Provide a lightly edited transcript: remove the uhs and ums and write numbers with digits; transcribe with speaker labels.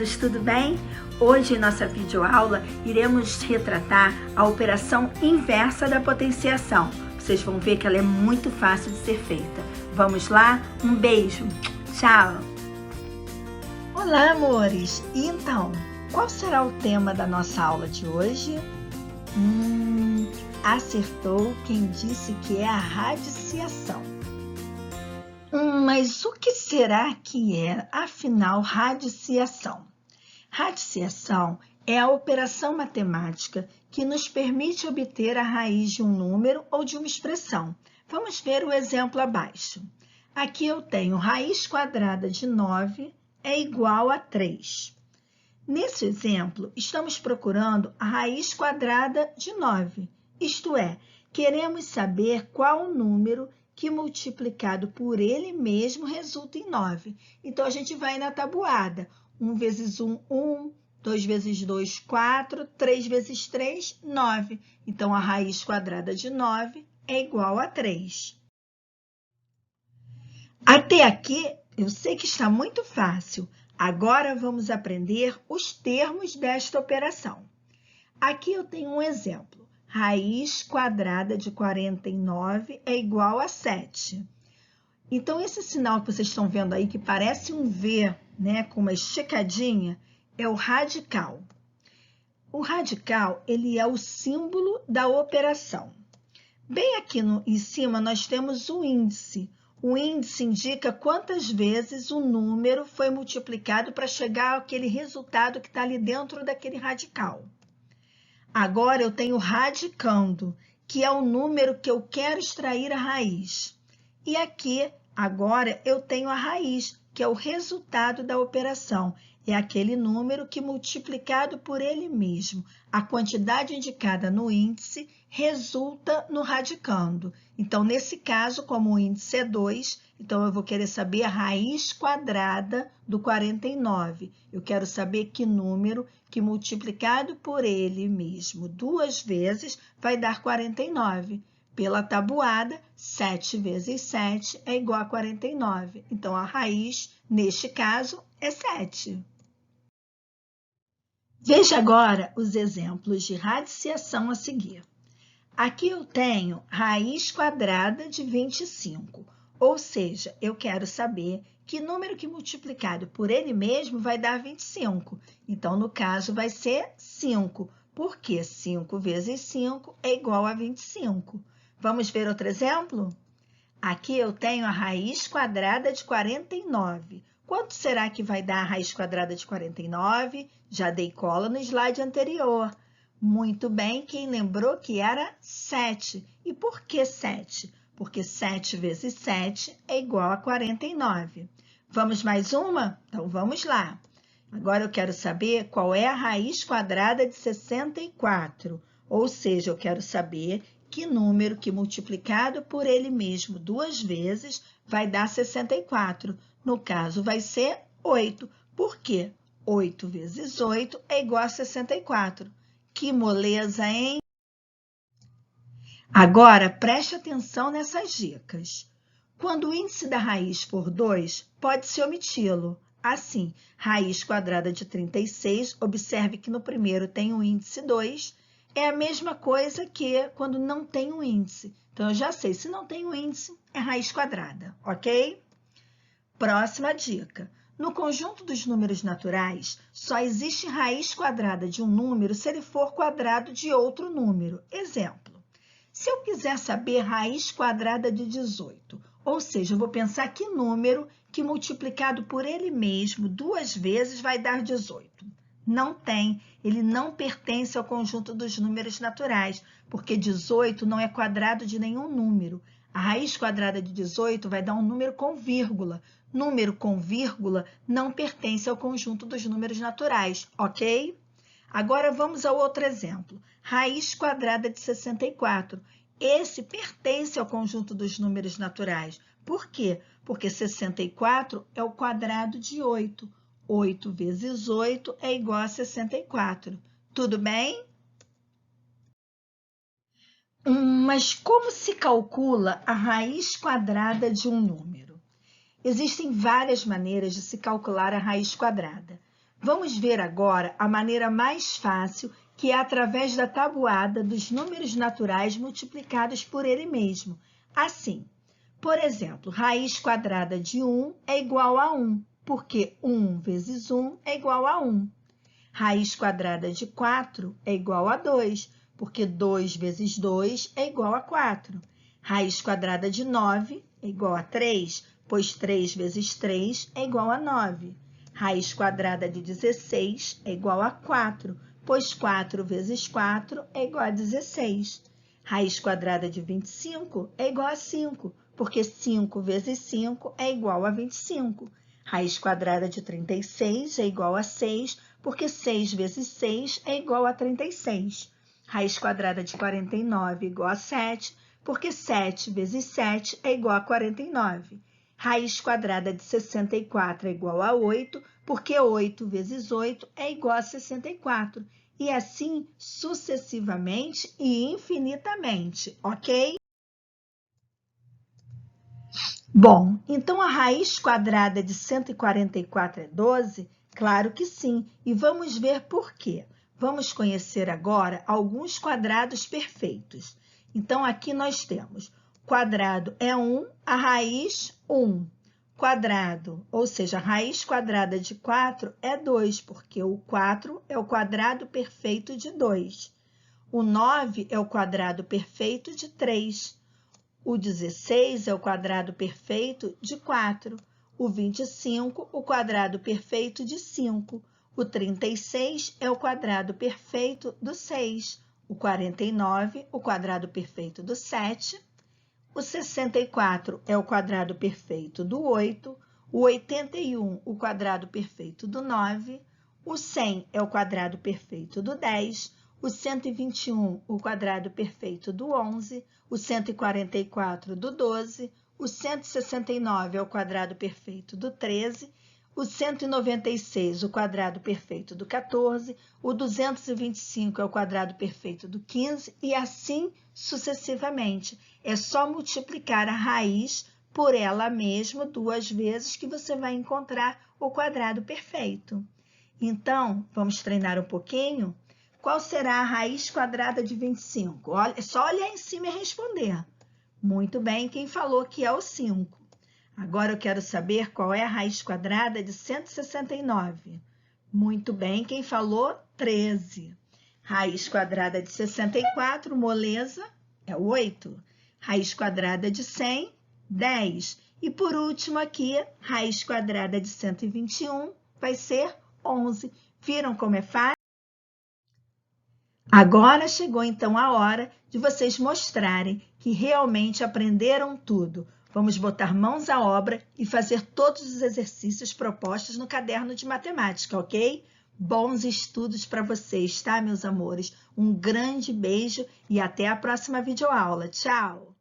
Speaker 1: todos, tudo bem? Hoje, em nossa videoaula, iremos retratar a operação inversa da potenciação. Vocês vão ver que ela é muito fácil de ser feita. Vamos lá? Um beijo! Tchau!
Speaker 2: Olá, amores! E então, qual será o tema da nossa aula de hoje? Acertou quem disse que é a radiciação. Mas o que será que é, afinal, radiciação? Radiciação é a operação matemática que nos permite obter a raiz de um número ou de uma expressão. Vamos ver o exemplo abaixo. Aqui eu tenho raiz quadrada de 9 é igual a 3. Nesse exemplo, estamos procurando a raiz quadrada de 9, isto é, queremos saber qual o número que multiplicado por ele mesmo resulta em 9. Então, a gente vai na tabuada. 1 vezes 1, 1. 2 vezes 2, 4. 3 vezes 3, 9. Então, a raiz quadrada de 9 é igual a 3. Até aqui, eu sei que está muito fácil. Agora, vamos aprender os termos desta operação. Aqui eu tenho um exemplo. Raiz quadrada de 49 é igual a 7. Então, esse sinal que vocês estão vendo aí, que parece um V, né, com uma esticadinha, é o radical. O radical, ele é o símbolo da operação. Bem aqui em cima, nós temos o índice. O índice indica quantas vezes o número foi multiplicado para chegar àquele resultado que está ali dentro daquele radical. Agora, eu tenho radicando, que é o número que eu quero extrair a raiz. E aqui, agora, eu tenho a raiz, que é o resultado da operação. É aquele número que, multiplicado por ele mesmo, a quantidade indicada no índice, resulta no radicando. Então, nesse caso, como o índice é 2, então eu vou querer saber a raiz quadrada do 49. Eu quero saber que número que, multiplicado por ele mesmo 2 vezes, vai dar 49. Pela tabuada, 7 vezes 7 é igual a 49. Então, a raiz, neste caso, é 7. Veja agora os exemplos de radiciação a seguir. Aqui eu tenho raiz quadrada de 25, ou seja, eu quero saber que número que multiplicado por ele mesmo vai dar 25. Então, no caso, vai ser 5, porque 5 vezes 5 é igual a 25. Vamos ver outro exemplo? Aqui eu tenho a raiz quadrada de 49. Quanto será que vai dar a raiz quadrada de 49? Já dei cola no slide anterior. Muito bem, quem lembrou que era 7. E por que 7? Porque 7 vezes 7 é igual a 49. Vamos mais uma? Então, vamos lá. Agora, eu quero saber qual é a raiz quadrada de 64. Ou seja, eu quero saber que número que, multiplicado por ele mesmo 2 vezes, vai dar 64. No caso, vai ser 8. Por quê? 8 vezes 8 é igual a 64. Que moleza, hein? Agora, preste atenção nessas dicas. Quando o índice da raiz for 2, pode-se omiti-lo. Assim, raiz quadrada de 36, observe que no primeiro tem o índice 2, é a mesma coisa que quando não tem o índice. Então, eu já sei, se não tem o índice, é raiz quadrada, ok? Próxima dica. No conjunto dos números naturais, só existe raiz quadrada de um número se ele for quadrado de outro número. Exemplo, se eu quiser saber raiz quadrada de 18, ou seja, eu vou pensar que número que multiplicado por ele mesmo 2 vezes vai dar 18. Não tem, ele não pertence ao conjunto dos números naturais, porque 18 não é quadrado de nenhum número. A raiz quadrada de 18 vai dar um número com vírgula. Número com vírgula não pertence ao conjunto dos números naturais, ok? Agora, vamos ao outro exemplo. Raiz quadrada de 64. Esse pertence ao conjunto dos números naturais. Por quê? Porque 64 é o quadrado de 8. 8 vezes 8 é igual a 64. Tudo bem? Mas como se calcula a raiz quadrada de um número? Existem várias maneiras de se calcular a raiz quadrada. Vamos ver agora a maneira mais fácil, que é através da tabuada dos números naturais multiplicados por ele mesmo. Assim, por exemplo, raiz quadrada de 1 é igual a 1, porque 1 vezes 1 é igual a 1. Raiz quadrada de 4 é igual a 2, porque 2 vezes 2 é igual a 4. Raiz quadrada de 9 é igual a 3, pois 3 vezes 3 é igual a 9. Raiz quadrada de 16 é igual a 4, pois 4 vezes 4 é igual a 16. Raiz quadrada de 25 é igual a 5, porque 5 vezes 5 é igual a 25. Raiz quadrada de 36 é igual a 6, porque 6 vezes 6 é igual a 36. Raiz quadrada de 49 é igual a 7, porque 7 vezes 7 é igual a 49. Raiz quadrada de 64 é igual a 8, porque 8 vezes 8 é igual a 64. E assim sucessivamente e infinitamente, ok? Bom, então a raiz quadrada de 144 é 12? Claro que sim, e vamos ver por quê. Vamos conhecer agora alguns quadrados perfeitos. Então, aqui nós temos quadrado é 1, a raiz 1. Quadrado, ou seja, a raiz quadrada de 4 é 2, porque o 4 é o quadrado perfeito de 2. O 9 é o quadrado perfeito de 3. O 16 é o quadrado perfeito de 4. O 25, o quadrado perfeito de 5. O 36 é o quadrado perfeito do 6. O 49, o quadrado perfeito do 7. O 64 é o quadrado perfeito do 8. O 81, o quadrado perfeito do 9. O 100 é o quadrado perfeito do 10. O 121, o quadrado perfeito do 11, o 144 do 12, o 169 é o quadrado perfeito do 13, o 196, o quadrado perfeito do 14, o 225 é o quadrado perfeito do 15 e assim sucessivamente. É só multiplicar a raiz por ela mesma 2 vezes que você vai encontrar o quadrado perfeito. Então, vamos treinar um pouquinho? Qual será a raiz quadrada de 25? Olha, é só olhar em cima e responder. Muito bem, quem falou que é o 5. Agora eu quero saber qual é a raiz quadrada de 169. Muito bem, quem falou? 13. Raiz quadrada de 64, moleza, é 8. Raiz quadrada de 100, 10. E por último aqui, raiz quadrada de 121 vai ser 11. Viram como é fácil? Agora chegou então a hora de vocês mostrarem que realmente aprenderam tudo. Vamos botar mãos à obra e fazer todos os exercícios propostos no caderno de matemática, ok? Bons estudos para vocês, tá, meus amores? Um grande beijo e até a próxima videoaula. Tchau!